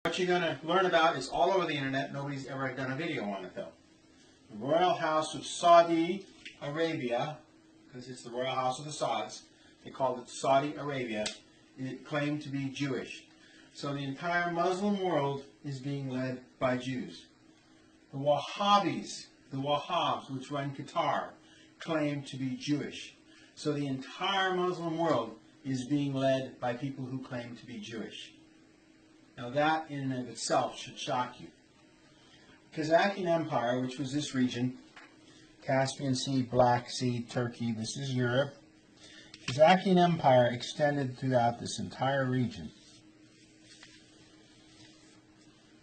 What you're going to learn about is all over the internet. Nobody's ever done a video on it, though. The Royal House of Saudi Arabia, because it's the Royal House of the Sauds, they called it Saudi Arabia, it claimed to be Jewish. So the entire Muslim world is being led by Jews. The Wahhabis, the Wahhabs, which run Qatar, claim to be Jewish. So the entire Muslim world is being led by people who claim to be Jewish. Now that in and of itself should shock you. Kazakhstan Empire, which was this region, Caspian Sea, Black Sea, Turkey, this is Europe. Kazakhstan Empire extended throughout this entire region,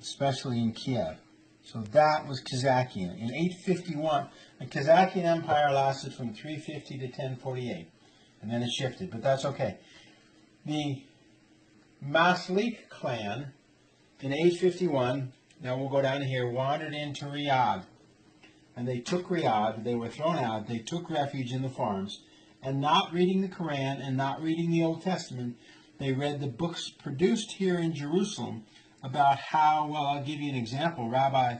especially in Kiev. So that was Kazakhstan. In 851, the Kazakhstan Empire lasted from 350 to 1048, and then it shifted, but that's okay. The Maslik clan in 851, now we'll go down here, wandered into Riyadh. And they took Riyadh, they were thrown out, they took refuge in the farms, and not reading the Quran and not reading the Old Testament, they read the books produced here in Jerusalem about how, well, I'll give you an example. Rabbi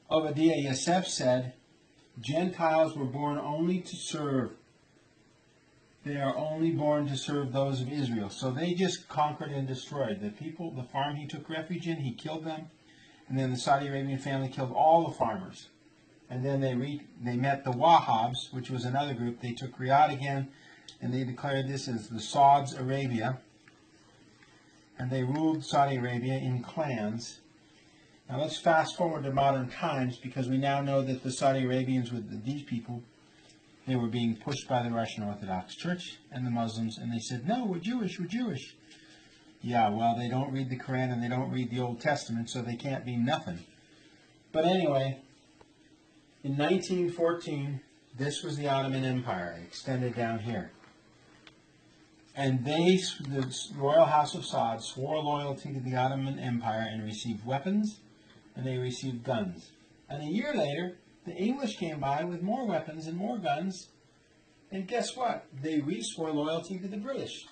Obadiah Yosef said, Gentiles were born only to serve. They are only born to serve those of Israel. So they just conquered and destroyed. The people, the farm he took refuge in, he killed them. And then the Saudi Arabian family killed all the farmers. And then they met the Wahhabs, which was another group. They took Riyadh again, and they declared this as the Saudi Arabia. And they ruled Saudi Arabia in clans. Now let's fast forward to modern times, because we now know that the Saudi Arabians, with these people, they were being pushed by the Russian Orthodox Church and the Muslims, and they said, no, we're Jewish, we're Jewish. Yeah, well, they don't read the Quran and they don't read the Old Testament, so they can't be nothing. But anyway, in 1914, this was the Ottoman Empire. It extended down here. And they, the Royal House of Saud, swore loyalty to the Ottoman Empire and received weapons, and they received guns. And a year later, the English came by with more weapons and more guns, and guess what? They re-swore loyalty to the British.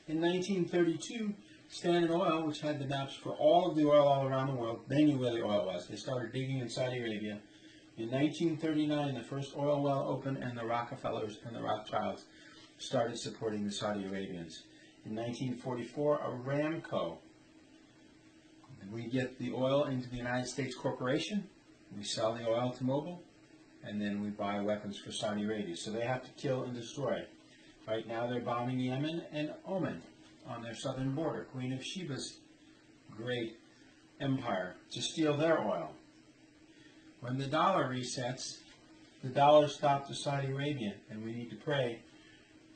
In 1932, Standard Oil, which had the maps for all of the oil all around the world, they knew where the oil was. They started digging in Saudi Arabia. In 1939, the first oil well opened, and the Rockefellers and the Rothschilds started supporting the Saudi Arabians. In 1944, Aramco. We get the oil into the United States Corporation. We sell the oil to Mobil, and then we buy weapons for Saudi Arabia. So they have to kill and destroy. Right now they're bombing Yemen and Oman on their southern border. Queen of Sheba's great empire to steal their oil. When the dollar resets, the dollar stopped to Saudi Arabia, and we need to pray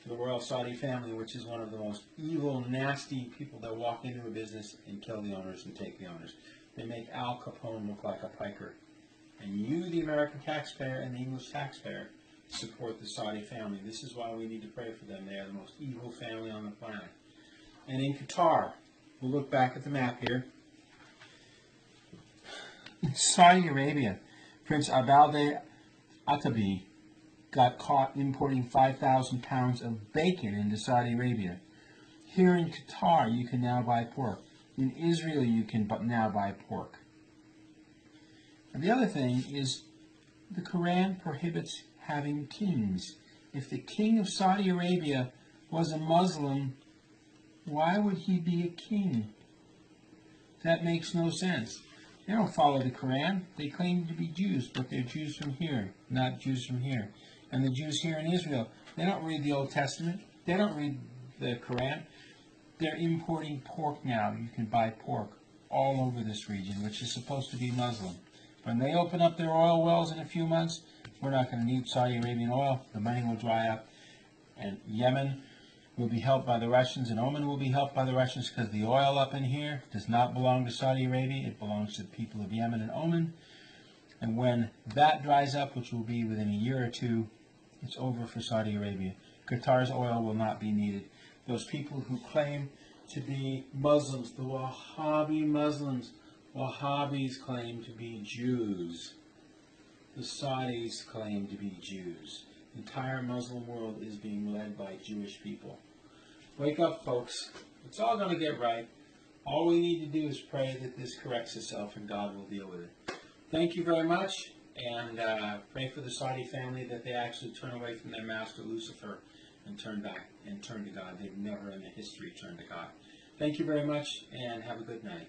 for the royal Saudi family, which is one of the most evil, nasty people that walk into a business and kill the owners and take the owners. They make Al Capone look like a piker. And you, the American taxpayer and the English taxpayer, support the Saudi family. This is why we need to pray for them. They are the most evil family on the planet. And in Qatar, we'll look back at the map here. Saudi Arabia, Prince Abdel Attabi got caught importing 5,000 pounds of bacon into Saudi Arabia. Here in Qatar, you can now buy pork. In Israel, you can now buy pork. And the other thing is, the Quran prohibits having kings. If the king of Saudi Arabia was a Muslim, why would he be a king? That makes no sense. They don't follow the Quran. They claim to be Jews, but they're Jews from here, not Jews from here. And the Jews here in Israel, they don't read the Old Testament. They don't read the Quran. They're importing pork now. You can buy pork all over this region, which is supposed to be Muslim. When they open up their oil wells in a few months, we're not going to need Saudi Arabian oil. The money will dry up. And Yemen will be helped by the Russians, and Oman will be helped by the Russians, because the oil up in here does not belong to Saudi Arabia. It belongs to the people of Yemen and Oman. And when that dries up, which will be within a year or two, it's over for Saudi Arabia. Qatar's oil will not be needed. Those people who claim to be Muslims, the Wahhabi Muslims, Wahhabis claim to be Jews. The Saudis claim to be Jews. The entire Muslim world is being led by Jewish people. Wake up, folks. It's all going to get right. All we need to do is pray that this corrects itself and God will deal with it. Thank you very much, and pray for the Saudi family that they actually turn away from their master Lucifer and turn back and turn to God. They've never in their history turned to God. Thank you very much, and have a good night.